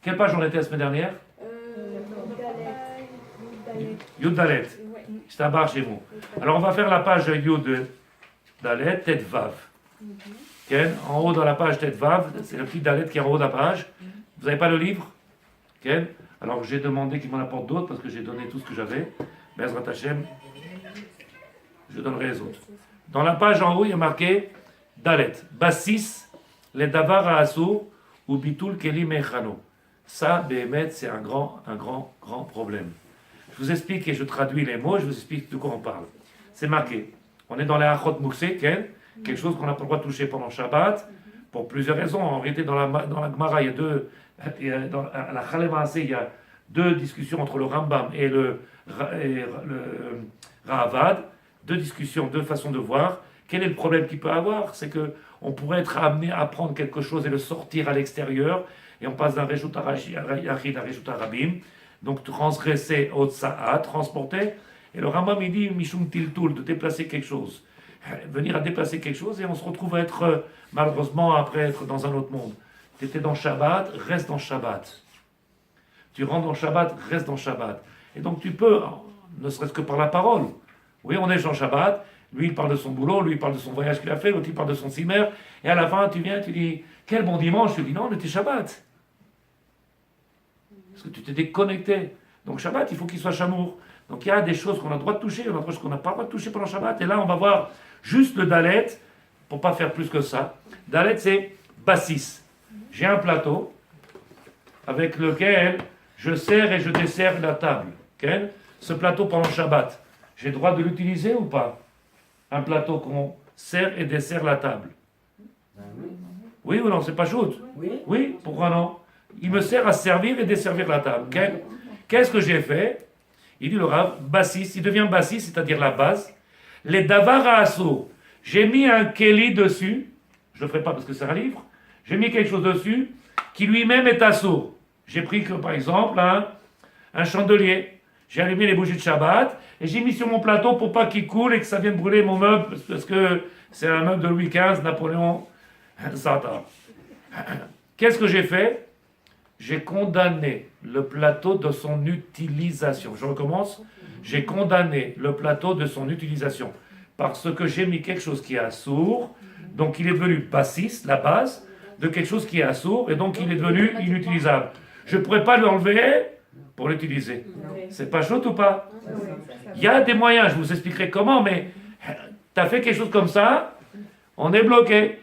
Quelle page on était la semaine dernière? Yud Dalet. Shtabar chez vous. Alors on va faire la page Yud Dalet, Tet Vav. Ken, en haut dans la page Tet Vav, c'est le petit Dalet qui est en haut de la page. Vous n'avez pas le livre? Ken? Alors j'ai demandé qu'il m'en apporte d'autres parce que j'ai donné tout ce que j'avais. Bezrat Hashem, je donnerai les autres. Dans la page en haut, il y a marqué Dalet, Bassis, les Davar à Assour, ou Bitul Keli Mechano. Ça, Béhémet, c'est un grand problème. Je vous explique et je traduis les mots, je vous explique de quoi on parle. C'est marqué. On est dans les Achot Mouksé, quelque chose qu'on n'a pas le droit de toucher pendant Shabbat, pour plusieurs raisons. En réalité, dans la Gemara, dans la Chalema, il y a deux discussions entre le Rambam et le Ravad, deux discussions, deux façons de voir. Quel est le problème qu'il peut avoir? C'est qu'on pourrait être amené à prendre quelque chose et le sortir à l'extérieur, et on passe d'un Reshut Yachid à Reshut Rabim. Donc transgresser Otsa'a, transporter. Et le Rambam il dit Mishum Tiltul, de déplacer quelque chose. Venir à déplacer quelque chose et on se retrouve à être, malheureusement, après être dans un autre monde. Tu étais dans Shabbat, reste dans Shabbat. Tu rentres dans Shabbat, reste dans Shabbat. Et donc tu peux, ne serait-ce que par la parole. Oui, on est en Shabbat, lui il parle de son boulot, lui il parle de son voyage qu'il a fait, l'autre il parle de son cimer, et à la fin tu viens, tu dis quel bon dimanche, tu dis non, on était Shabbat. Parce que tu t'es déconnecté. Donc Shabbat, il faut qu'il soit chamour. Donc il y a des choses qu'on a le droit de toucher, il y a des choses qu'on n'a pas le droit de toucher pendant Shabbat. Et là, on va voir juste le Dalet, pour ne pas faire plus que ça. Dalet, c'est Bassis. J'ai un plateau avec lequel je sers et je desserre la table. Okay? Ce plateau pendant Shabbat, j'ai le droit de l'utiliser ou pas? Un plateau qu'on sert et dessert la table. Oui ou non, c'est pas shoot? Oui, pourquoi non? Il me sert à servir et desservir la table. Okay? Qu'est-ce que j'ai fait? Il dit le Rav, bassis, il devient bassis, c'est-à-dire la base. Les davar à assour. J'ai mis un keli dessus, je ne le ferai pas parce que c'est un livre, j'ai mis quelque chose dessus qui lui-même est assour. J'ai pris que, par exemple un chandelier, j'ai allumé les bougies de Shabbat et j'ai mis sur mon plateau pour pas qu'il coule et que ça vienne brûler mon meuble parce que c'est un meuble de Louis XV, Napoléon Sartre. Qu'est-ce que j'ai fait? J'ai condamné le plateau de son utilisation. Je recommence. J'ai condamné le plateau de son utilisation. Parce que j'ai mis quelque chose qui est assourd. Donc il est devenu bassis, la base, de quelque chose qui est assourd. Et donc il est devenu inutilisable. Je ne pourrais pas l'enlever pour l'utiliser. C'est pas chaud ou pas? Il y a des moyens, je vous expliquerai comment, mais tu as fait quelque chose comme ça, on est bloqué.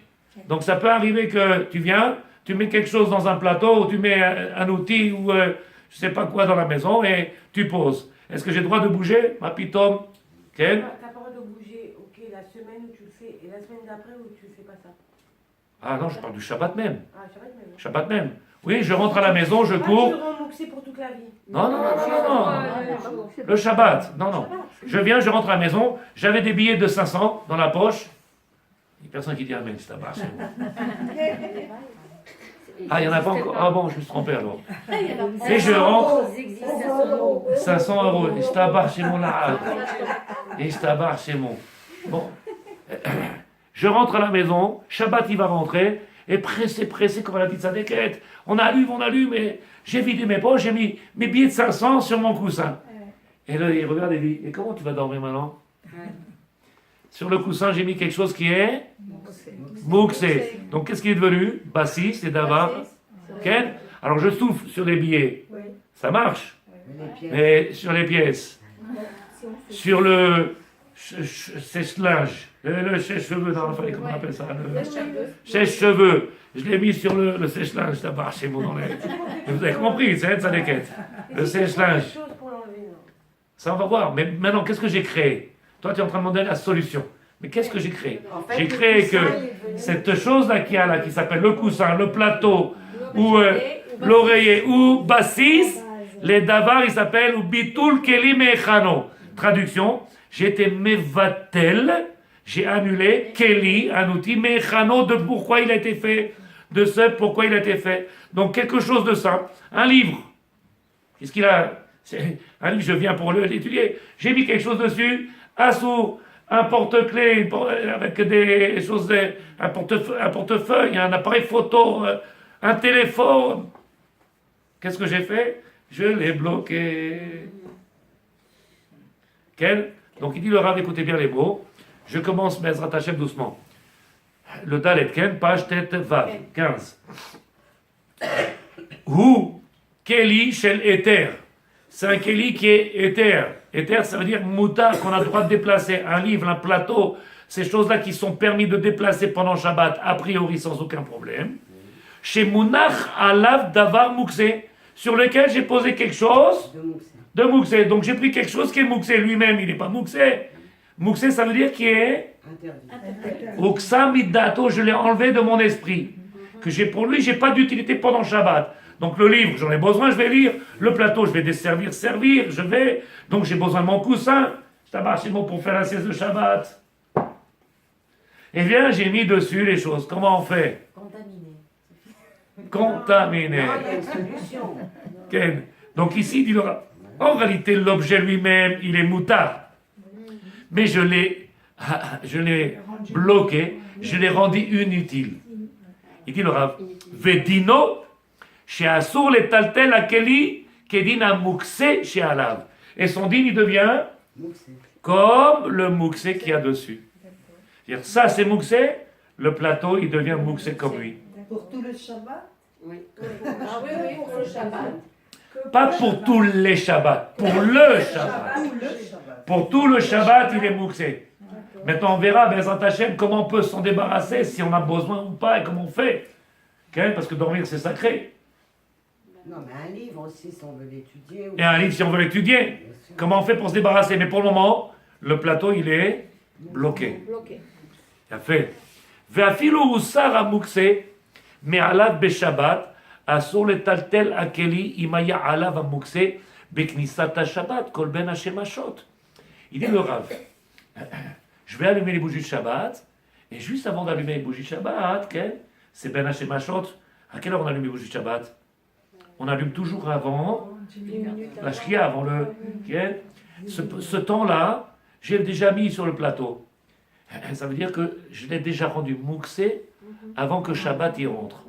Donc ça peut arriver que tu viens, tu mets quelque chose dans un plateau, ou tu mets un outil, ou je ne sais pas quoi dans la maison, et tu poses. Est-ce que j'ai le droit de bouger? Ma pitom? Ken? Tu n'as pas le droit de bouger, ok, la semaine où tu le fais, et la semaine d'après où tu ne fais pas ça. Ah non, je parle du Shabbat même. Ah, Shabbat même. Shabbat même. Oui, je rentre à la maison, je cours. Tu le rends mouxé pour toute la vie. Non. Le Shabbat, non. Je viens, je rentre à la maison, j'avais des billets de 500 dans la poche. Il n'y a personne qui dit Amen, c'est tabac, c'est bon. Ah, il n'y en a pas encore. Ah bon, je me suis trompé alors. Et je rentre. 500 euros. Et je tabac chez mon là. Et je tabac chez mon. Bon. Je rentre à la maison, Shabbat il va rentrer, et pressé, comme la petite sadéquette. On allume, et j'ai vidé mes poches, j'ai mis mes billets de 500 sur mon coussin. Et là, il regarde et dit, et comment tu vas dormir maintenant? Sur le coussin, j'ai mis quelque chose qui est mouxé. Donc, qu'est-ce qui est devenu? Bassis et davar. Ken? Alors, je souffle sur les billets. Ça marche. Mais sur les pièces. Sur le sèche-linge. Le sèche-cheveux, non, comment on appelle ça? Le sèche-cheveux. Je l'ai mis sur le sèche-linge d'abord chez vous dans les. Vous avez compris, c'est ça des quêtes. Le sèche-linge. Ça, on va voir. Mais maintenant, qu'est-ce que j'ai créé? Toi, tu es en train de demander la solution. Mais qu'est-ce que j'ai créé? J'ai créé que cette chose-là qu'il y a là, qui s'appelle le coussin, le plateau, ou l'oreiller, ou bassis, les davar, il s'appelle ou bitul keli mechano. Traduction, j'ai été mevatel, j'ai annulé keli, un outil, mechano, de pourquoi il a été fait, de ce pourquoi il a été fait. Donc quelque chose de simple. Un livre. Qu'est-ce qu'il a? Un livre, je viens pour l'étudier. J'ai mis quelque chose dessus, assourd, un porte-clés avec des choses, un portefeuille, un appareil photo, un téléphone. Qu'est-ce que j'ai fait? Je l'ai bloqué. Quel? Donc il dit le Rav, écoutez bien les mots. Je commence Bezrat Hashem doucement. Le Dalet Ken, page tête Vav, 15. Hu Keli Shel Eter. C'est un Keli qui est Eter. Eter, ça veut dire moutar, qu'on a le droit de déplacer. Un livre, un plateau, ces choses-là qui sont permis de déplacer pendant Shabbat, a priori sans aucun problème. Chez Mounach Alav Davar Mouksé, sur lequel j'ai posé quelque chose de Mouksé. Donc j'ai pris quelque chose qui est Mouksé. Lui-même, il n'est pas Mouksé. Mouksé, ça veut dire qu'il est Uksa Midato, je l'ai enlevé de mon esprit. Que j'ai pour lui, j'ai pas d'utilité pendant Shabbat. Donc le livre, j'en ai besoin, je vais lire. Le plateau, je vais desservir, servir, je vais. Donc j'ai besoin de mon coussin. Je t'abarche les mots pour faire la sieste de Shabbat. Eh bien, j'ai mis dessus les choses. Comment on fait? Contaminé. Non, il y a une solution. Ken. Donc ici, il dit, en réalité, l'objet lui-même, il est moutard. Mais je l'ai bloqué, je l'ai rendu inutile. Il dit le Rav, Vedino, chez Assour le taltel akeli, kedina mukse chez Alav. Et son din, il devient comme le mukse qu'il y a dessus. C'est-à-dire, ça c'est mukse, le plateau, il devient mukse comme lui. Pour tout le Shabbat? Oui. Ah oui, oui, pour le Shabbat. Pas pour tous les Shabbats, pour le Shabbat. Tout le Shabbat. Pour tout le Shabbat, il est mukse. Maintenant, on verra, Bezrat Hashem, comment on peut s'en débarrasser, si on a besoin ou pas, et comment on fait. Okay? Parce que dormir, c'est sacré. Non, mais un livre aussi, si on veut l'étudier. Et un livre, si on veut l'étudier. Comment on fait pour se débarrasser? Mais pour le moment, le plateau, il est bloqué. Il a fait. Ve'afilu usar amukse, me'alav be'shabbat, asur letaltel akeli, imaya alav amukse, beknisat ha-shabbat, kol ben hashemashot. Il dit le Rav, je vais allumer les bougies de Shabbat, et juste avant d'allumer les bougies de Shabbat, c'est ben hashemashot. À quelle heure on allume les bougies de Shabbat? On allume toujours avant la shkia, avant le... Ce temps-là, j'ai déjà mis sur le plateau. Ça veut dire que je l'ai déjà rendu mouxé avant que Shabbat y rentre.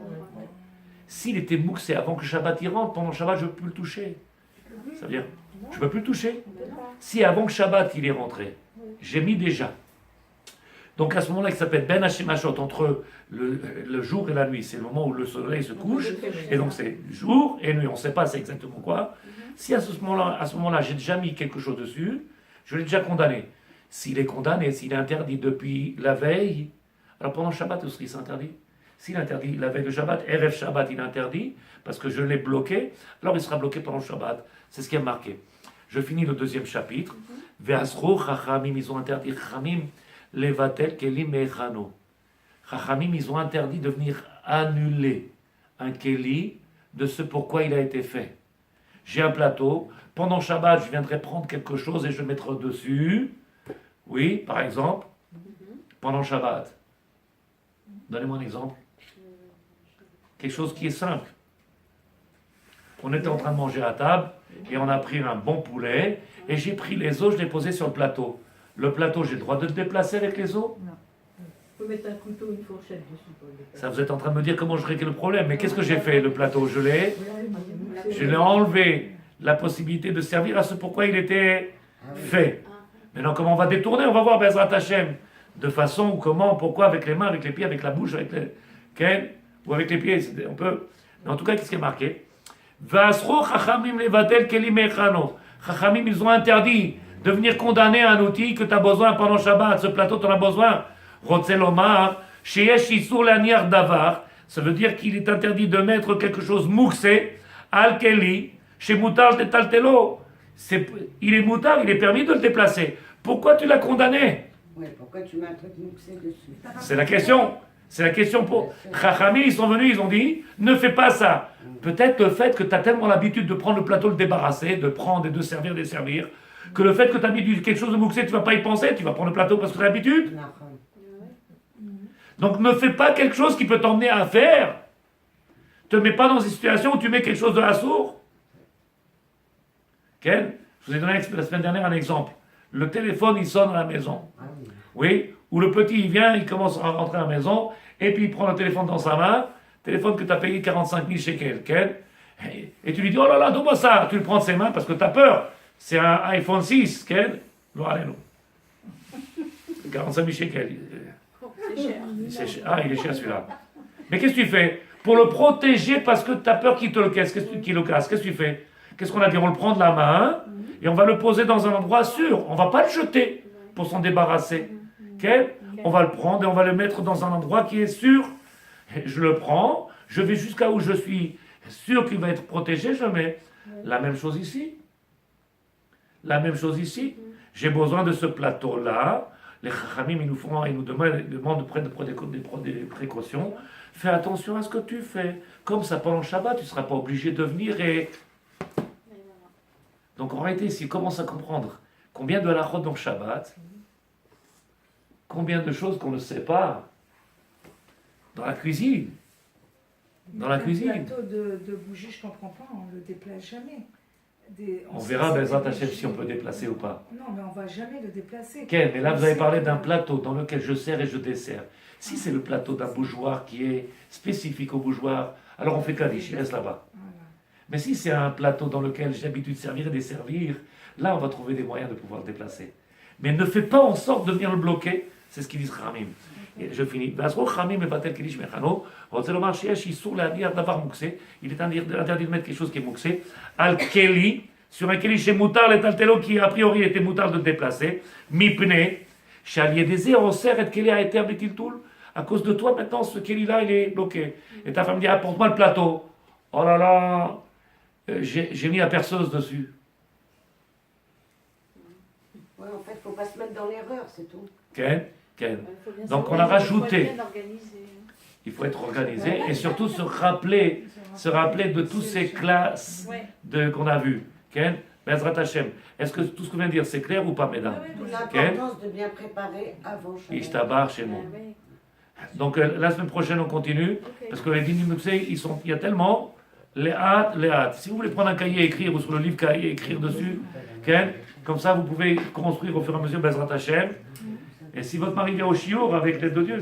S'il était mouxé avant que Shabbat y rentre, pendant Shabbat, je ne peux plus le toucher. Ça veut dire, je ne peux plus le toucher. Si avant que Shabbat il est rentré, j'ai mis déjà. Donc à ce moment-là, qui s'appelle Ben Hashemashot, entre le jour et la nuit, c'est le moment où le soleil se couche, et donc c'est jour et nuit, on ne sait pas c'est exactement quoi. Si à ce moment-là, j'ai déjà mis quelque chose dessus, je l'ai déjà condamné. S'il est condamné, s'il est interdit depuis la veille, alors pendant Shabbat aussi c'est interdit. S'il est interdit la veille de Shabbat, Erev Shabbat il est interdit, parce que je l'ai bloqué, alors il sera bloqué pendant Shabbat. C'est ce qui est marqué. Je finis le deuxième chapitre. Ve'asro chachamim, ils ont interdit chachamim levatel kelim me'echano. Chachamim, ils ont interdit de venir annuler un keli de ce pourquoi il a été fait. J'ai un plateau, pendant Shabbat, je viendrai prendre quelque chose et je mettrai dessus. Oui, par exemple, pendant Shabbat. Donnez-moi un exemple. Quelque chose qui est simple. On était en train de manger à table et on a pris un bon poulet et j'ai pris les os, je les ai posés sur le plateau. Le plateau, j'ai le droit de le déplacer avec les os? Non. Il faut mettre un couteau, une fourchette dessus pour le déplacer. Ça, vous êtes en train de me dire comment je règle le problème. Mais qu'est-ce que j'ai fait, le plateau? Je l'ai enlevé la possibilité de servir à ce pourquoi il était fait. Maintenant, comment on va détourner? On va voir Bezrat Hashem. De façon, comment, pourquoi, avec les mains, avec les pieds, avec la bouche, avec les... Okay? Ou avec les pieds, on peut... Mais en tout cas, qu'est-ce qui est marqué? Vasro chachamim levatel kelim echano. Chachamim, ils ont interdit de venir condamner un outil que tu as besoin pendant Shabbat. Ce plateau, tu en as besoin. Rotzelomar, sheyesh isur laniar davar. Ça veut dire qu'il est interdit de mettre quelque chose mouxé, al keli, chez moutar de taltelo. Il est moutar, il est permis de le déplacer. Pourquoi tu l'as condamné? Oui, pourquoi tu mets un truc mouxé dessus? C'est la question. C'est la question pour... Chachamim, ils sont venus, ils ont dit, ne fais pas ça. Peut-être le fait que tu as tellement l'habitude de prendre le plateau, le débarrasser, de prendre et de servir, que le fait que tu as mis quelque chose de mouxé, tu ne vas pas y penser, tu vas prendre le plateau parce que tu as l'habitude. Donc ne fais pas quelque chose qui peut t'emmener à faire. Ne te mets pas dans une situation où tu mets quelque chose de assourd. Ken, je vous ai donné la semaine dernière un exemple. Le téléphone, il sonne à la maison. Oui, où le petit, il vient, il commence à rentrer à la maison, et puis il prend le téléphone dans sa main, téléphone que tu as payé 45 000 shekels, Ken, Et tu lui dis, oh là là, donne-moi ça. Tu le prends de ses mains parce que tu as peur. C'est un iPhone 6. Quel? Voilà, non. 45 000 shekels. C'est cher. Ah, il est cher celui-là. Mais qu'est-ce que tu fais? Pour le protéger parce que tu as peur qu'il te le casse. Qu'est-ce que tu fais? Qu'est-ce qu'on a dit? On le prend de la main et on va le poser dans un endroit sûr. On ne va pas le jeter pour s'en débarrasser. Okay? On va le prendre et on va le mettre dans un endroit qui est sûr. Je le prends, je vais jusqu'à où je suis sûr qu'il va être protégé, je mets. La même chose ici. La même chose ici. J'ai besoin de ce plateau-là. Les chachamim, ils nous demandent de prendre des précautions. Fais attention à ce que tu fais. Comme ça, pendant le Shabbat, tu ne seras pas obligé de venir et... Donc en réalité, s'il commence à comprendre combien de halachot dans le Shabbat, combien de choses qu'on ne sait pas dans la cuisine. Dans la cuisine. Le plateau de bougie, je ne comprends pas, on ne le déplace jamais. On verra, Bezrat Hashem, si on peut déplacer ou pas. Non, mais on ne va jamais le déplacer. Ken, mais là vous avez parlé d'un plateau dans lequel je sers et je dessert. Si c'est le plateau d'un bougeoir qui est spécifique au bougeoir, alors on fait Kaddish, il reste là-bas. Voilà. Mais si c'est un plateau dans lequel j'ai l'habitude de servir et desservir, là on va trouver des moyens de pouvoir le déplacer. Mais ne fais pas en sorte de venir le bloquer, c'est ce qu'ils disent Khamim. Et je finis. Il est interdit de mettre quelque chose qui est mouxé. Al-Keli, sur un Keli chez Moutar, le Taltelo qui a priori était Moutar de déplacer. Mipne, Chalier des on sert et Keli a été abritil tout. À cause de toi, maintenant, ce Keli-là, il est bloqué. Et ta femme dit, apporte-moi le plateau. Oh là là, j'ai mis la perceuse dessus. Ouais, en fait, il ne faut pas se mettre dans l'erreur, c'est tout. Ken. Donc on a rajouté. Il faut être organisé Ouais. et surtout se rappeler de toutes ces classes qu'on a vues. Ken, Bezrat Hashem. Est-ce que tout ce qu'on vient de dire c'est clair ou pas, mesdames? L'importance de bien préparer avant Shabbat. Ishtabar chez moi. Donc la semaine prochaine on continue parce que les dîners il y a tellement les hâtes. Si vous voulez prendre un cahier et écrire ou sur le livre cahier écrire dessus, Ken, comme ça vous pouvez construire au fur et à mesure Bezrat Hashem. Et si votre mari vient au chiour avec l'aide de Dieu,